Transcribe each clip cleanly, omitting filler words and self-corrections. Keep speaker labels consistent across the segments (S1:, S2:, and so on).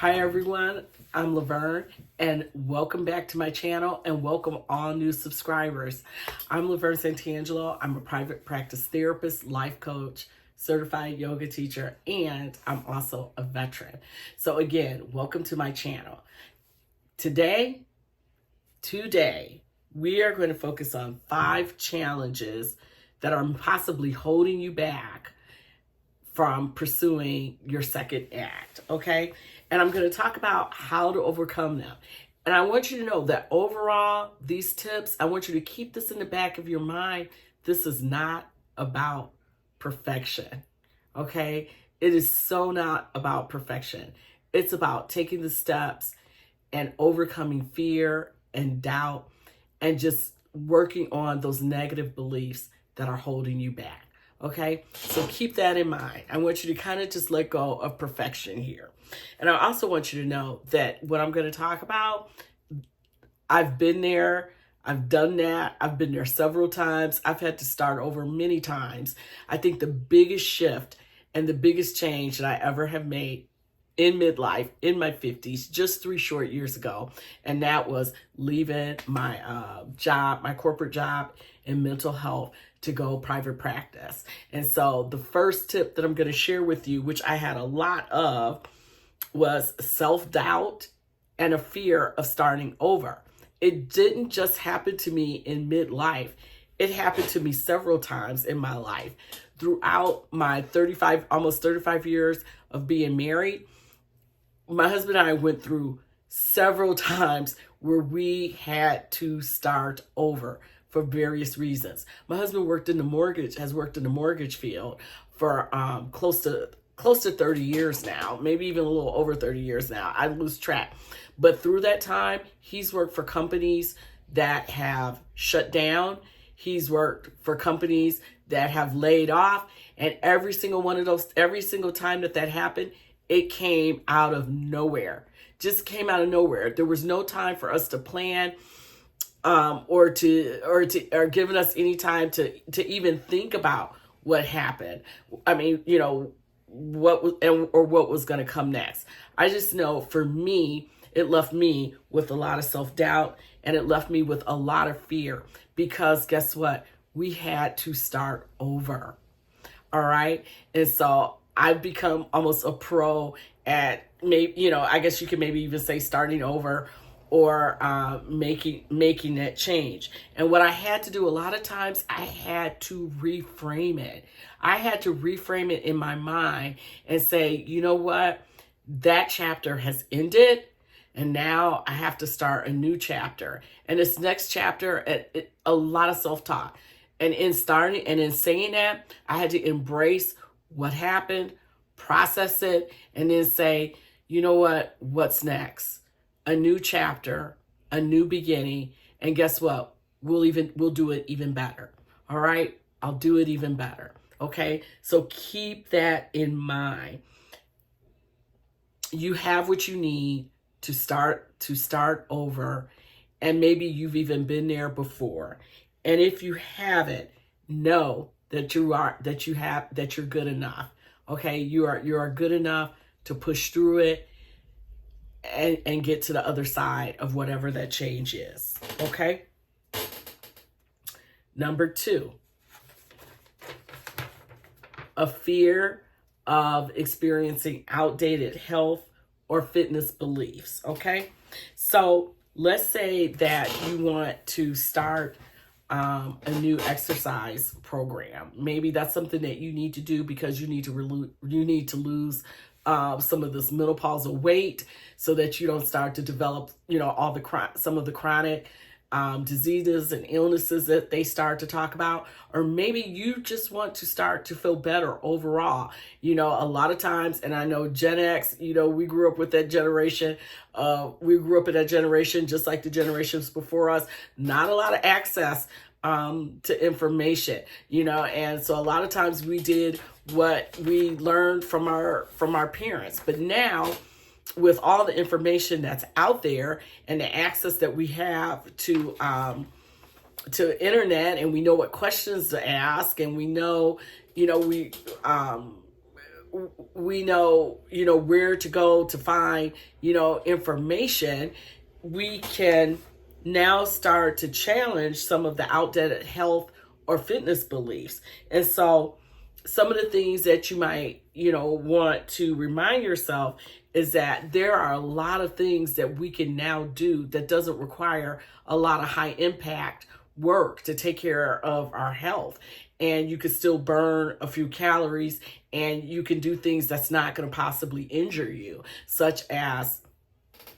S1: Hi everyone, I'm Laverne and welcome back to my channel and welcome all new subscribers. I'm Laverne Santangelo. I'm a private practice therapist, life coach, certified yoga teacher, and I'm also a veteran. So again, welcome to my channel. Today, we are going to focus on 5 challenges that are possibly holding you back from pursuing your second act, okay? And I'm going to talk about how to overcome them. And I want you to know that overall, these tips, I want you to keep this in the back of your mind. This is not about perfection, okay? It is so not about perfection. It's about taking the steps and overcoming fear and doubt and just working on those negative beliefs that are holding you back. Okay, so keep that in mind. I want you to kind of just let go of perfection here. And I also want you to know that what I'm going to talk about, I've been there, I've done that, I've been there several times, I've had to start over many times. I think the biggest shift and the biggest change that I ever have made in midlife, in my 50s, just 3 short years ago, and that was leaving my job, my corporate job in mental health to go private practice. And so the first tip that I'm going to share with you, which I had a lot of, was self-doubt and a fear of starting over. It didn't just happen to me in midlife. It happened to me several times in my life. Throughout my almost 35 years of being married, my husband and I went through several times where we had to start over for various reasons. My husband has worked in the mortgage field for close to 30 years now, maybe even a little over 30 years now. I lose track. But through that time, he's worked for companies that have shut down. He's worked for companies that have laid off. And every single time that happened, it came out of nowhere. Just came out of nowhere. There was no time for us to plan or giving us any time to even think about what happened. I mean, what was going to come next. I just know for me, it left me with a lot of self-doubt and it left me with a lot of fear because guess what? We had to start over. All right. And so I've become almost a pro at maybe, I guess you could maybe even say starting over or making that change. And what I had to do a lot of times, I had to reframe it. I had to reframe it in my mind and say, you know what? That chapter has ended. And now I have to start a new chapter. And this next chapter, a lot of self-talk. And in saying that, I had to embrace what happened, process it, and then say, you know what? What's next? A new chapter, a new beginning. And guess what? We'll do it even better. All right? I'll do it even better. Okay? So keep that in mind. You have what you need to start over. And maybe you've even been there before. And if you haven't, know that you're good enough. Okay? You are good enough to push through it and get to the other side of whatever that change is. Okay? Number 2, a fear of experiencing outdated health or fitness beliefs. Okay? So let's say that you want to start a new exercise program. Maybe that's something that you need to do because you need to lose some of this menopausal weight so that you don't start to develop, some of the chronic diseases and illnesses that they start to talk about. Or maybe you just want to start to feel better overall. A lot of times, and I know Gen X, we grew up with that generation. We grew up in that generation just like the generations before us. Not a lot of access to information, and so a lot of times we did what we learned from our parents. But now, with all the information that's out there and the access that we have to internet, and we know what questions to ask, and we know, we know, where to go to find, information, we can now start to challenge some of the outdated health or fitness beliefs. And so some of the things that you might, want to remind yourself is that there are a lot of things that we can now do that doesn't require a lot of high impact work to take care of our health. And you can still burn a few calories, and you can do things that's not going to possibly injure you, such as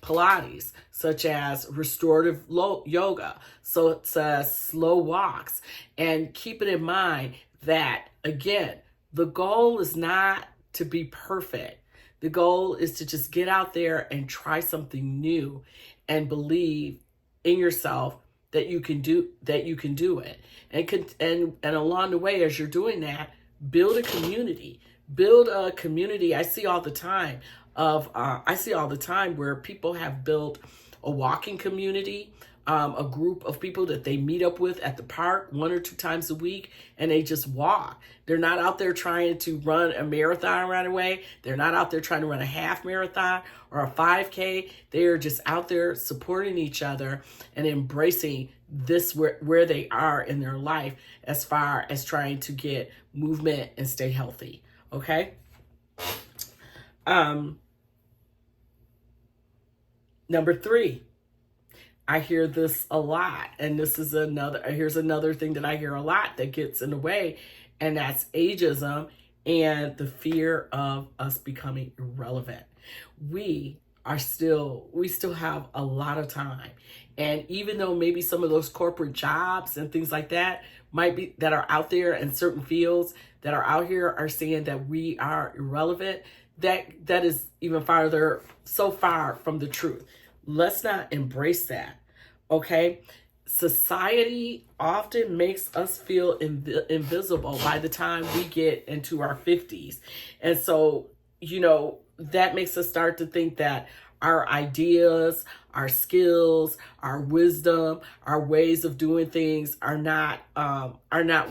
S1: Pilates, such as restorative yoga, such as slow walks. And keep it in mind that, again, the goal is not to be perfect. The goal is to just get out there and try something new and believe in yourself that you can do it. And along the way, as you're doing that, build a community. I see all the time where people have built a walking community, a group of people that they meet up with at the park 1 or 2 times a week, and they just walk. They're not out there trying to run a marathon right away. They're not out there trying to run a half marathon or a 5K. They are just out there supporting each other and embracing this where they are in their life as far as trying to get movement and stay healthy. Okay. Number 3, I hear this a lot, and here's another thing that I hear a lot that gets in the way, and that's ageism and the fear of us becoming irrelevant. We still have a lot of time. And even though maybe some of those corporate jobs and things like that that are out there in certain fields that are out here are saying that we are irrelevant, that is even so far from the truth. Let's not embrace that. Okay. Society often makes us feel invisible by the time we get into our 50s. And so, that makes us start to think that our ideas, our skills, our wisdom, our ways of doing things are not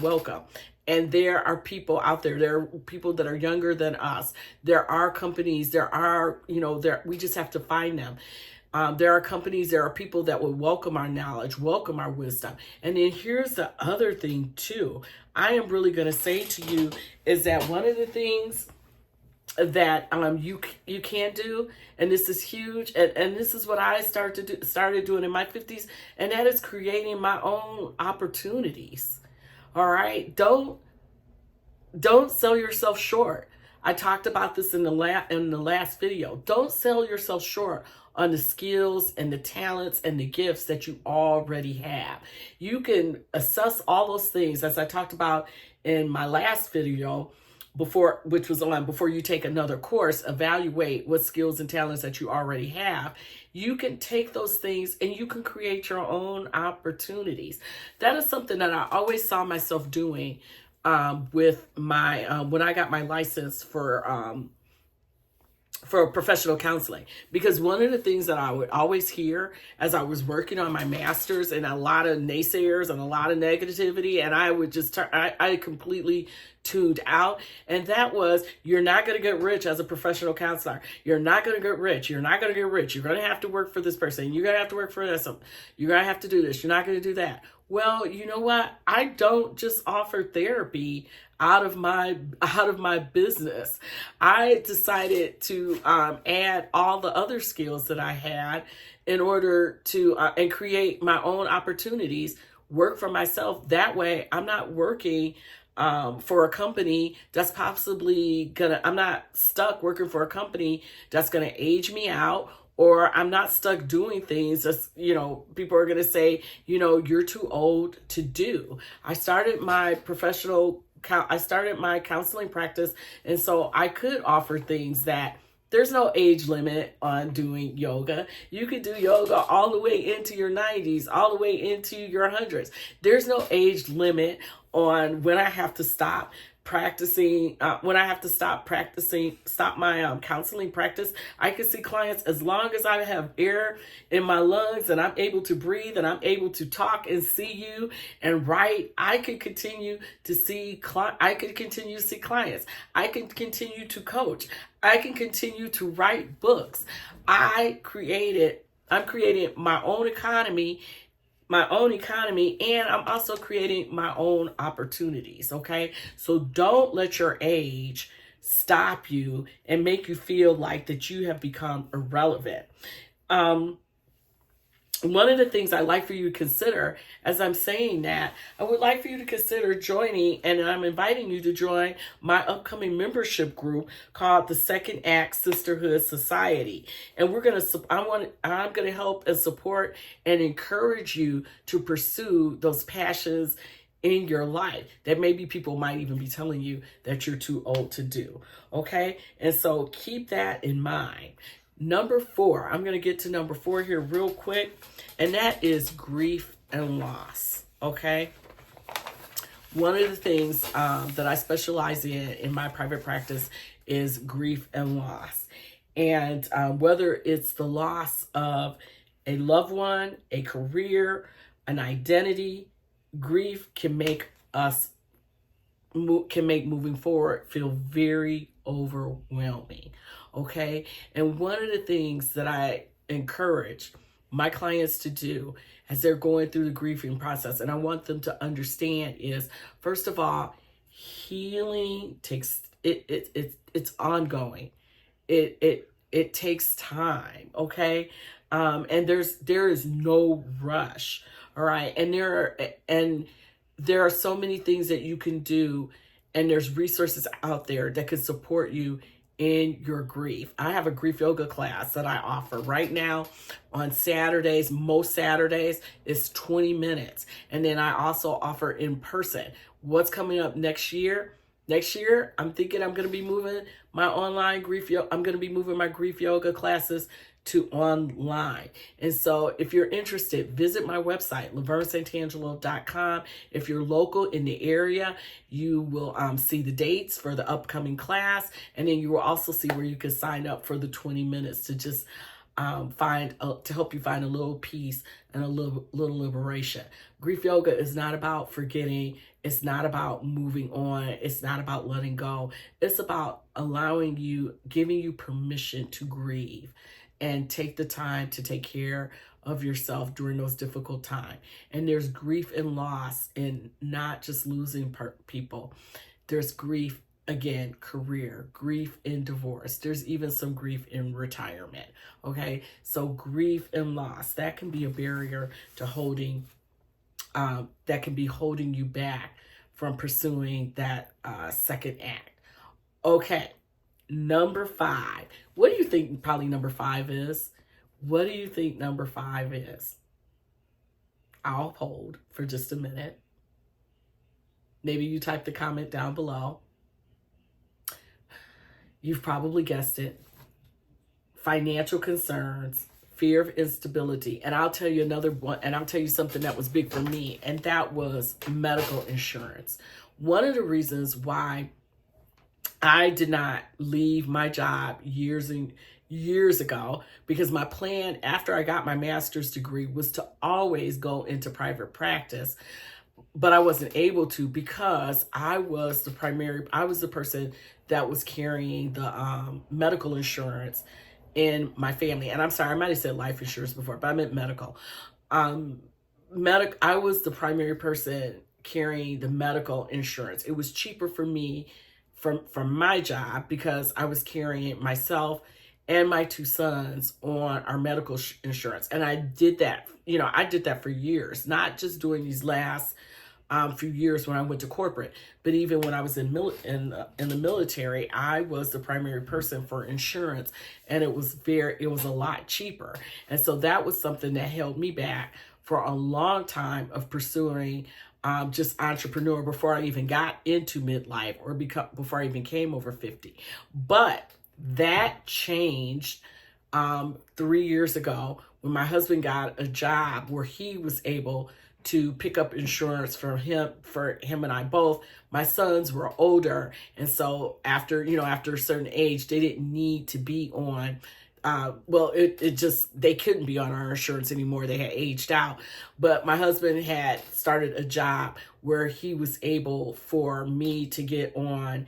S1: welcome. And there are people out there. There are people that are younger than us. There are companies. We just have to find them. There are companies, there are people that will welcome our knowledge, welcome our wisdom. And then here's the other thing too. I am really going to say to you is that one of the things that you can do, and this is huge, and this is what I started doing in my 50s, and that is creating my own opportunities. All right, don't sell yourself short. I talked about this in the last video. Don't sell yourself short on the skills and the talents and the gifts that you already have. You can assess all those things, as I talked about in my last video, which was on before you take another course, evaluate what skills and talents that you already have. You can take those things and you can create your own opportunities. That is something that I always saw myself doing with my when I got my license for professional counseling, because one of the things that I would always hear as I was working on my master's, and a lot of naysayers and a lot of negativity, and I would just I completely tuned out, and that was, you're not going to get rich as a professional counselor. You're not going to get rich. You're not going to get rich. You're going to have to work for this person. You're going to have to work for this. You're going to have to do this. You're not going to do that. Well, you know what? I don't just offer therapy out of my business. I decided to add all the other skills that I had in order to and create my own opportunities, work for myself. That way, I'm not working for a company that's I'm not stuck working for a company that's gonna age me out, or I'm not stuck doing things that's, people are gonna say, you're too old to do. I started my counseling practice, and so I could offer things that there's no age limit on doing yoga. You could do yoga all the way into your 90s, all the way into your 100s. There's no age limit on when I have to stop practicing, when I have to stop my counseling practice. I can see clients as long as I have air in my lungs and I'm able to breathe and I'm able to talk and see you and write. I can continue to see clients. I can continue to see clients. I can continue to coach. I can continue to write books. I'm creating my own economy, and I'm also creating my own opportunities, okay? So don't let your age stop you and make you feel like that you have become irrelevant. One of the things I'd like for you to consider, as I'm saying that, I would like for you to consider joining, and I'm inviting you to join my upcoming membership group called the Second Act Sisterhood Society. And I'm gonna help and support and encourage you to pursue those passions in your life that maybe people might even be telling you that you're too old to do. Okay? And so keep that in mind. Number 4, I'm going to get to number 4 here real quick, and that is grief and loss, okay? One of the things that I specialize in my private practice is grief and loss. And whether it's the loss of a loved one, a career, an identity, grief can make moving forward feel very overwhelming. Okay. And one of the things that I encourage my clients to do as they're going through the grieving process, and I want them to understand, is, first of all, healing takes it's ongoing. It takes time. Okay. And there is no rush. All right. And there are so many things that you can do, and there's resources out there that can support you in your grief. I have a grief yoga class that I offer right now on Saturdays. Most Saturdays is 20 minutes. And then I also offer in person. What's coming up next year? Next year, I'm thinking I'm going to be moving my online I'm going to be moving my grief yoga classes to online. And so if you're interested, visit my website, lavernesantangelo.com. If you're local in the area, you will see the dates for the upcoming class. And then you will also see where you can sign up for the 20 minutes to just to help you find a little peace and a little liberation. Grief yoga is not about forgetting. It's not about moving on. It's not about letting go. It's about giving you permission to grieve and take the time to take care of yourself during those difficult times. And there's grief and loss in not just losing people. There's grief, again, career, grief in divorce. There's even some grief in retirement, okay? So grief and loss, that can be a barrier to that can be holding you back from pursuing that second act. Okay. Number 5. What do you think probably number 5 is? What do you think number 5 is? I'll hold for just a minute. Maybe you type the comment down below. You've probably guessed it. Financial concerns, fear of instability. And I'll tell you another one, and I'll tell you something that was big for me, and that was medical insurance. One of the reasons why I did not leave my job years ago, because my plan after I got my master's degree was to always go into private practice, but I wasn't able to because I was the person that was carrying the medical insurance in my family. And I'm sorry, I might have said life insurance before, but I meant medical. I was the primary person carrying the medical insurance. It was cheaper for me from my job because I was carrying myself and my 2 sons on our medical insurance. And I did that, for years, not just during these last few years when I went to corporate, but even when I was in the military, I was the primary person for insurance, and it was a lot cheaper. And so that was something that held me back for a long time of pursuing just entrepreneur before I even got into midlife or before I even came over 50. But that changed 3 years ago when my husband got a job where he was able to pick up insurance for him and I both. My sons were older, and so after a certain age, they didn't need to be on. It just, they couldn't be on our insurance anymore. They had aged out. But my husband had started a job where he was able for me to get on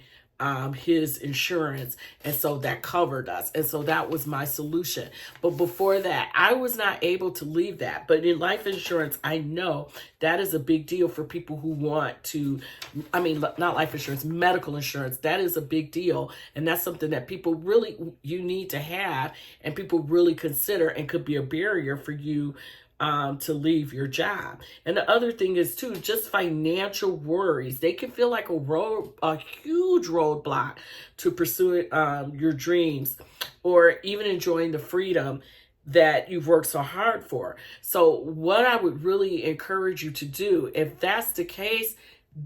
S1: his insurance, and so that covered us, and so that was my solution. But before that, I was not able to leave that. But in life insurance, I know that is a big deal for people who want to, not life insurance, medical insurance. That is a big deal, and that's something that people really, you need to have, and people really consider, and could be a barrier for you to leave your job. And the other thing is too, just financial worries. They can feel like a huge roadblock to pursuing your dreams, or even enjoying the freedom that you've worked so hard for. So what I would really encourage you to do, if that's the case,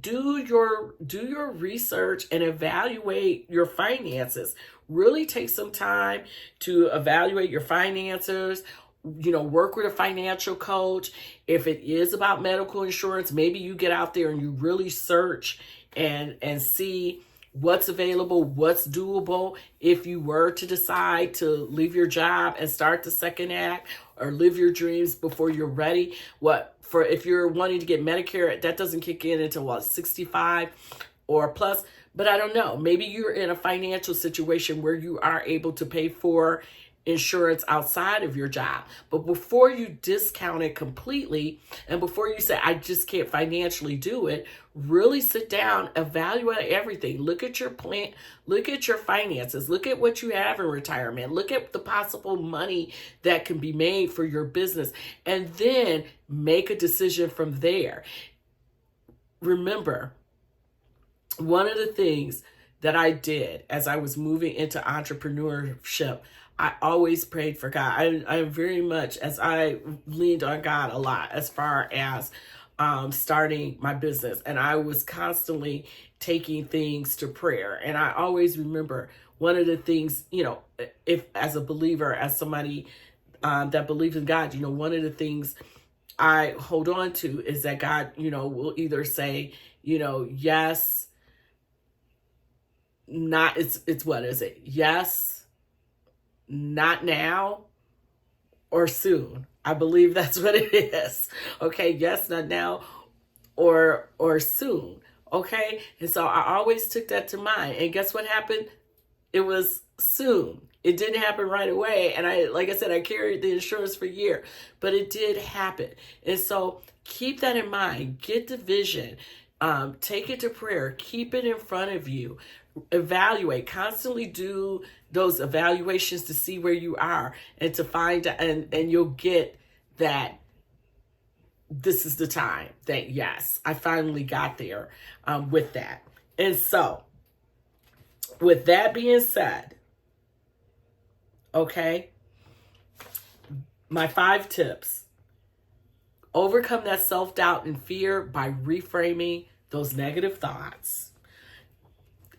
S1: do your research and evaluate your finances. Really take some time to evaluate your finances. Work with a financial coach. If it is about medical insurance, maybe you get out there and you really search and see what's available, what's doable. If you were to decide to leave your job and start the second act, or live your dreams before you're ready. If you're wanting to get Medicare, that doesn't kick in until 65 or plus. But I don't know, maybe you're in a financial situation where you are able to pay for insurance outside of your job. But before you discount it completely, and before you say, I just can't financially do it, really sit down, evaluate everything. Look at your plan, look at your finances, look at what you have in retirement, look at the possible money that can be made for your business, and then make a decision from there. Remember, one of the things that I did as I was moving into entrepreneurship, I always prayed for God. I very much, as I leaned on God a lot as far as starting my business, and I was constantly taking things to prayer. And I always remember one of the things, if as a believer, as somebody that believes in God, one of the things I hold on to is that God, will either say, yes, not, it's what is it? Yes, not now, or soon. I believe that's what it is. Okay, yes, not now, or soon. Okay, and so I always took that to mind. And guess what happened? It was soon. It didn't happen right away. And like I said, I carried the insurance for a year, but it did happen. And so keep that in mind. Get the vision. Take it to prayer. Keep it in front of you. Evaluate. Constantly do those evaluations to see where you are, and to find, and you'll get that this is the time that, yes, I finally got there with that. And so with that being said, okay, my 5 tips: overcome that self-doubt and fear by reframing those negative thoughts.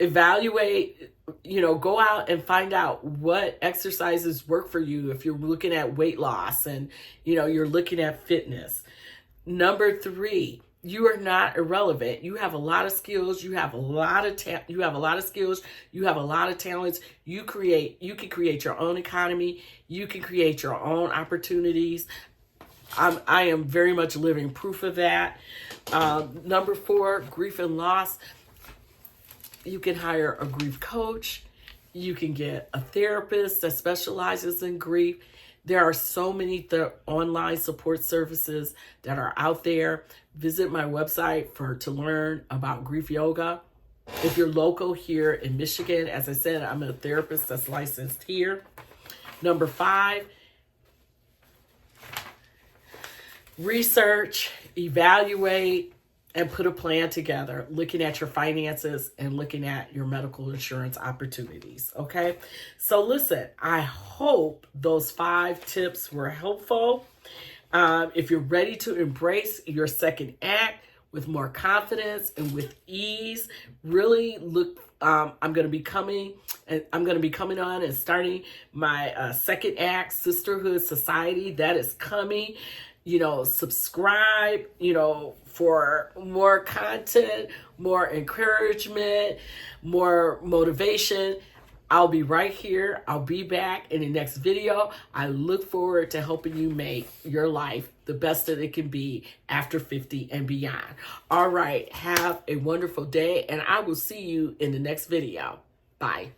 S1: Evaluate, go out and find out what exercises work for you if you're looking at weight loss and, you're looking at fitness. Number 3, you are not irrelevant. You have a lot of skills. You have a lot of skills. You have a lot of talents. You can create your own economy. You can create your own opportunities. I am very much living proof of that. Number 4, grief and loss. You can hire a grief coach. You can get a therapist that specializes in grief. There are so many online support services that are out there. Visit my website to learn about grief yoga. If you're local here in Michigan, as I said, I'm a therapist that's licensed here. Number 5, research, evaluate, and put a plan together, looking at your finances and looking at your medical insurance opportunities, okay? So listen, I hope those 5 tips were helpful. If you're ready to embrace your second act with more confidence and with ease, really look, I'm going to be coming on and starting my second act, Sisterhood Society. That is coming. subscribe, for more content, more encouragement, more motivation. I'll be right here. I'll be back in the next video. I look forward to helping you make your life the best that it can be after 50 and beyond. All right. Have a wonderful day, and I will see you in the next video. Bye.